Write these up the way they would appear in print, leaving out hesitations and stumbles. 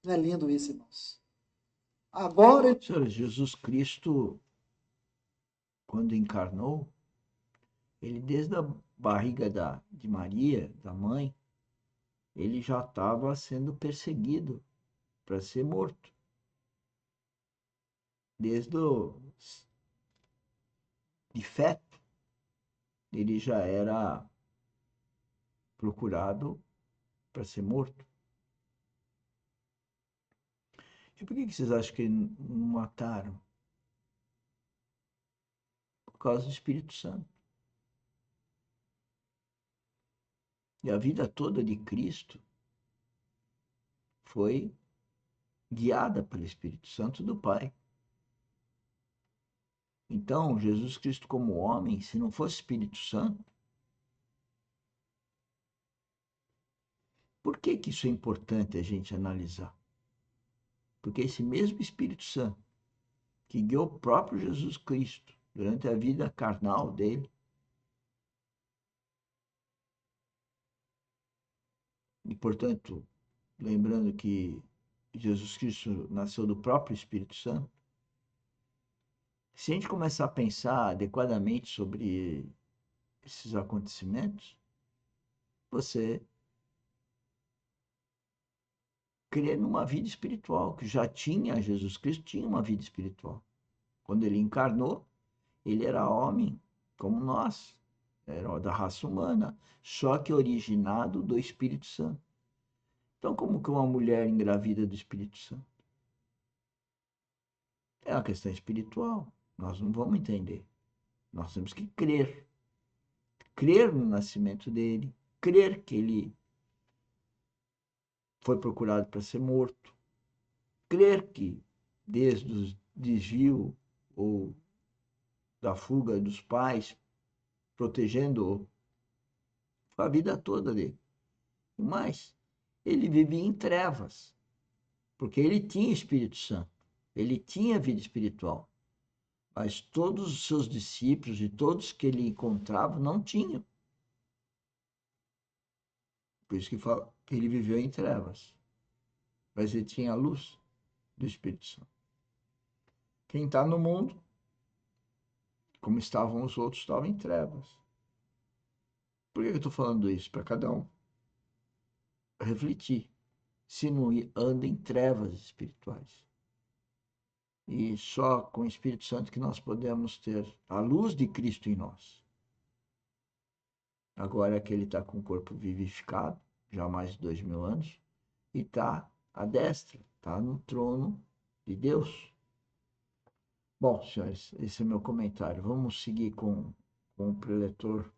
Não é lindo isso, irmãos? Agora, Senhor, Jesus Cristo, quando encarnou, ele desde a barriga de Maria, da mãe, ele já estava sendo perseguido para ser morto. Desde o de feto, ele já era procurado para ser morto. E por que vocês acham que não mataram? Por causa do Espírito Santo. E a vida toda de Cristo foi guiada pelo Espírito Santo do Pai. Então, Jesus Cristo como homem, se não fosse Espírito Santo, por que isso é importante a gente analisar? Porque esse mesmo Espírito Santo que guiou o próprio Jesus Cristo durante a vida carnal dele, e portanto, lembrando que Jesus Cristo nasceu do próprio Espírito Santo, se a gente começar a pensar adequadamente sobre esses acontecimentos, você crê numa vida espiritual, que já tinha, Jesus Cristo tinha uma vida espiritual. Quando ele encarnou, ele era homem como nós, era da raça humana, só que originado do Espírito Santo. Então, como que uma mulher engravida do Espírito Santo? É uma questão espiritual. Nós não vamos entender. Nós temos que crer. Crer no nascimento dele, crer que ele foi procurado para ser morto, crer que desde o desvio ou da fuga dos pais, protegendo-o a vida toda dele. Mas ele vivia em trevas, porque ele tinha Espírito Santo, ele tinha vida espiritual. Mas todos os seus discípulos e todos que ele encontrava não tinham. Por isso que fala que ele viveu em trevas. Mas ele tinha a luz do Espírito Santo. Quem está no mundo, como estavam os outros, estava em trevas. Por que eu estou falando isso? Para cada um refletir. Se não anda em trevas espirituais. E só com o Espírito Santo que nós podemos ter a luz de Cristo em nós. Agora que ele está com o corpo vivificado, já há mais de 2000 anos, e está à destra, está no trono de Deus. Bom, senhores, esse é o meu comentário. Vamos seguir com o preletor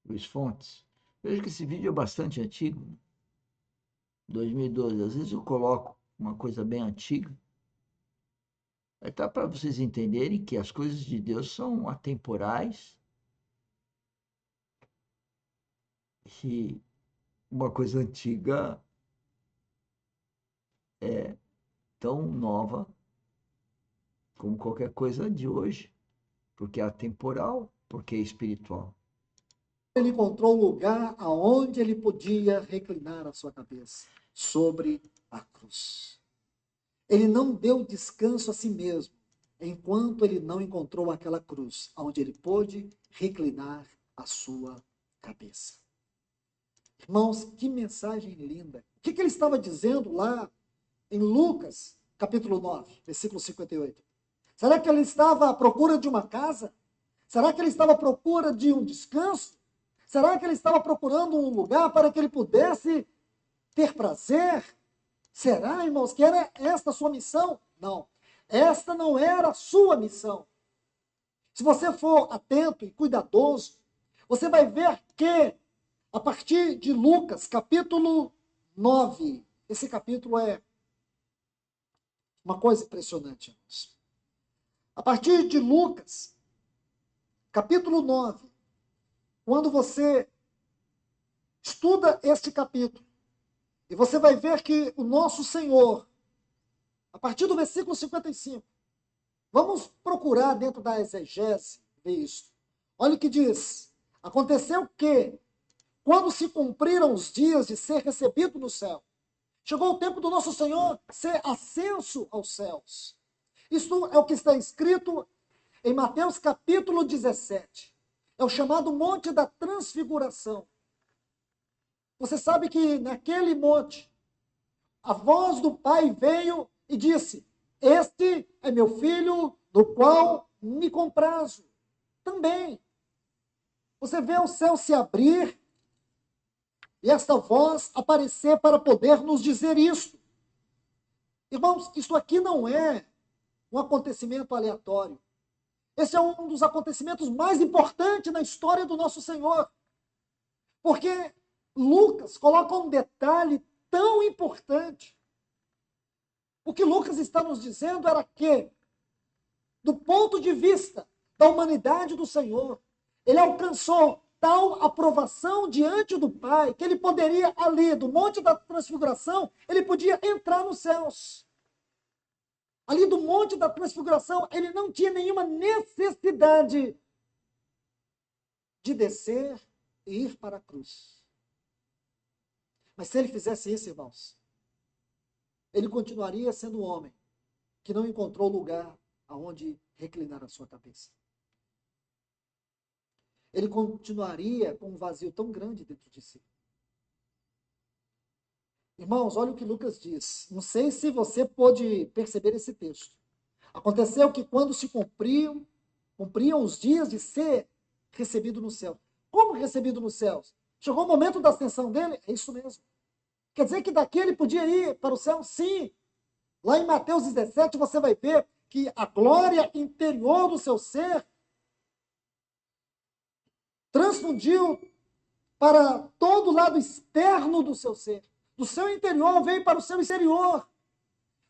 Luiz Fontes. Veja que esse vídeo é bastante antigo, 2012. Às vezes eu coloco uma coisa bem antiga. Tá para vocês entenderem que as coisas de Deus são atemporais e uma coisa antiga é tão nova como qualquer coisa de hoje, porque é atemporal, porque é espiritual. ele encontrou um lugar aonde ele podia reclinar a sua cabeça sobre a cruz. Ele não deu descanso a si mesmo, enquanto ele não encontrou aquela cruz, onde ele pôde reclinar a sua cabeça. Irmãos, que mensagem linda. O que ele estava dizendo lá em Lucas, capítulo 9, versículo 58? Será que ele estava à procura de uma casa? Será que ele estava à procura de um descanso? Será que ele estava procurando um lugar para que ele pudesse ter prazer? Será, irmãos, que era esta a sua missão? Não. Esta não era a sua missão. Se você for atento e cuidadoso, você vai ver que, a partir de Lucas, capítulo 9, esse capítulo é uma coisa impressionante, irmãos. A partir de Lucas, capítulo 9, quando você estuda este capítulo, e você vai ver que o nosso Senhor, a partir do versículo 55, vamos procurar dentro da exegese ver isso. Olha o que diz. Aconteceu que, quando se cumpriram os dias de ser recebido no céu, Chegou o tempo do nosso Senhor ser ascenso aos céus. Isso é o que está escrito em Mateus capítulo 17. É o chamado Monte da Transfiguração. Você sabe que naquele monte, a voz do Pai veio e disse: este é meu filho, do qual me comprazo. Também. Você vê o céu se abrir e esta voz aparecer para poder nos dizer isso. Irmãos, isso aqui não é um acontecimento aleatório. Esse é um dos acontecimentos mais importantes na história do nosso Senhor. Porque Lucas coloca um detalhe tão importante. O que Lucas está nos dizendo era que, do ponto de vista da humanidade do Senhor, ele alcançou tal aprovação diante do Pai, que ele poderia ali, do Monte da Transfiguração, ele podia entrar nos céus. Ali do Monte da Transfiguração, ele não tinha nenhuma necessidade de descer e ir para a cruz. Mas se ele fizesse isso, irmãos, ele continuaria sendo um homem que não encontrou lugar aonde reclinar a sua cabeça. Ele continuaria com um vazio tão grande dentro de si. Irmãos, olha o que Lucas diz. Não sei se você pôde perceber esse texto. Aconteceu que quando se cumpriam os dias de ser recebido no céu. Como recebido nos céus? Chegou o momento da ascensão dele? É isso mesmo. Quer dizer que daqui ele podia ir para o céu? Sim. Lá em Mateus 17 você vai ver que a glória interior do seu ser transfundiu para todo o lado externo do seu ser. Do seu interior veio para o seu exterior.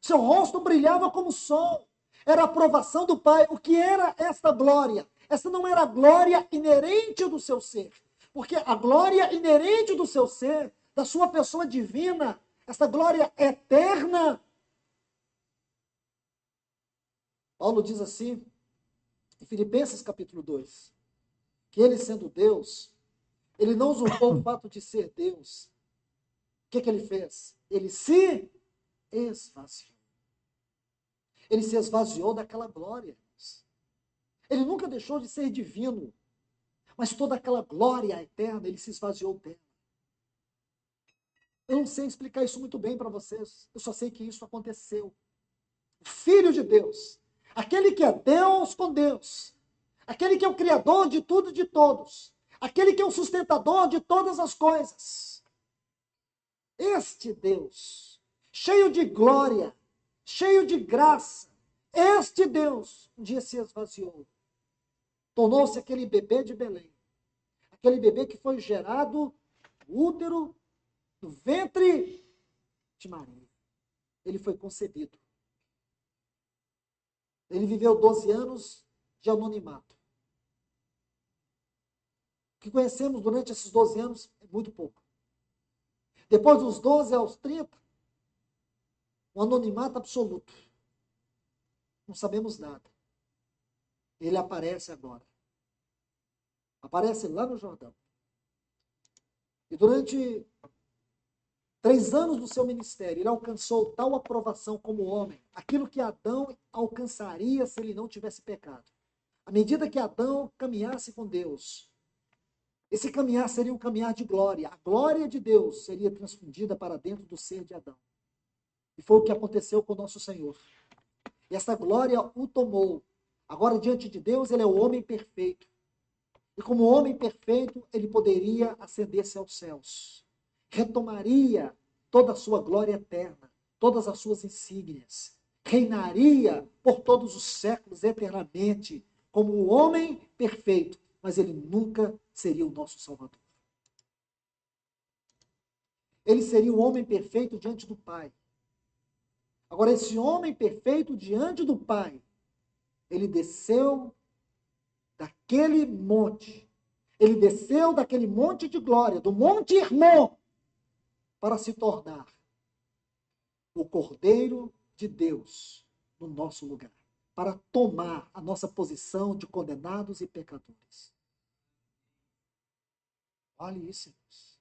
Seu rosto brilhava como o sol. Era a aprovação do Pai. O que era esta glória? Essa não era a glória inerente do seu ser. Porque a glória inerente do seu ser, da sua pessoa divina, essa glória eterna. Paulo diz assim, em Filipenses capítulo 2, que ele sendo Deus, ele não usurpou o fato de ser Deus. O que ele fez? Ele se esvaziou. Ele se esvaziou daquela glória. Ele nunca deixou de ser divino, mas toda aquela glória eterna, ele se esvaziou dela. Eu não sei explicar isso muito bem para vocês, eu só sei que isso aconteceu. O Filho de Deus, aquele que é Deus com Deus, aquele que é o Criador de tudo e de todos, aquele que é o sustentador de todas as coisas. Este Deus, cheio de glória, cheio de graça, este Deus um dia se esvaziou. Tornou-se aquele bebê de Belém. Aquele bebê que foi gerado no útero, no ventre de Maria. Ele foi concebido. Ele viveu 12 anos de anonimato. O que conhecemos durante esses 12 anos é muito pouco. Depois dos 12 aos 30, um anonimato absoluto. Não sabemos nada. Ele aparece agora. Aparece lá no Jordão. E durante 3 anos do seu ministério, ele alcançou tal aprovação como homem, aquilo que Adão alcançaria se ele não tivesse pecado. À medida que Adão caminhasse com Deus, esse caminhar seria um caminhar de glória. A glória de Deus seria transfundida para dentro do ser de Adão. E foi o que aconteceu com o nosso Senhor. E essa glória o tomou. Agora, diante de Deus, ele é o homem perfeito. E como homem perfeito, ele poderia ascender-se aos céus. Retomaria toda a sua glória eterna, todas as suas insígnias. Reinaria por todos os séculos eternamente como o homem perfeito. Mas ele nunca seria o nosso Salvador. Ele seria o homem perfeito diante do Pai. Agora, esse homem perfeito diante do Pai, ele desceu daquele monte. Ele desceu daquele monte de glória, do Monte Hermon, para se tornar o Cordeiro de Deus no nosso lugar. Para tomar a nossa posição de condenados e pecadores. Olha isso, irmãos.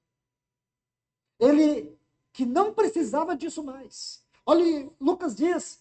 Ele que não precisava disso mais. Olha, Lucas diz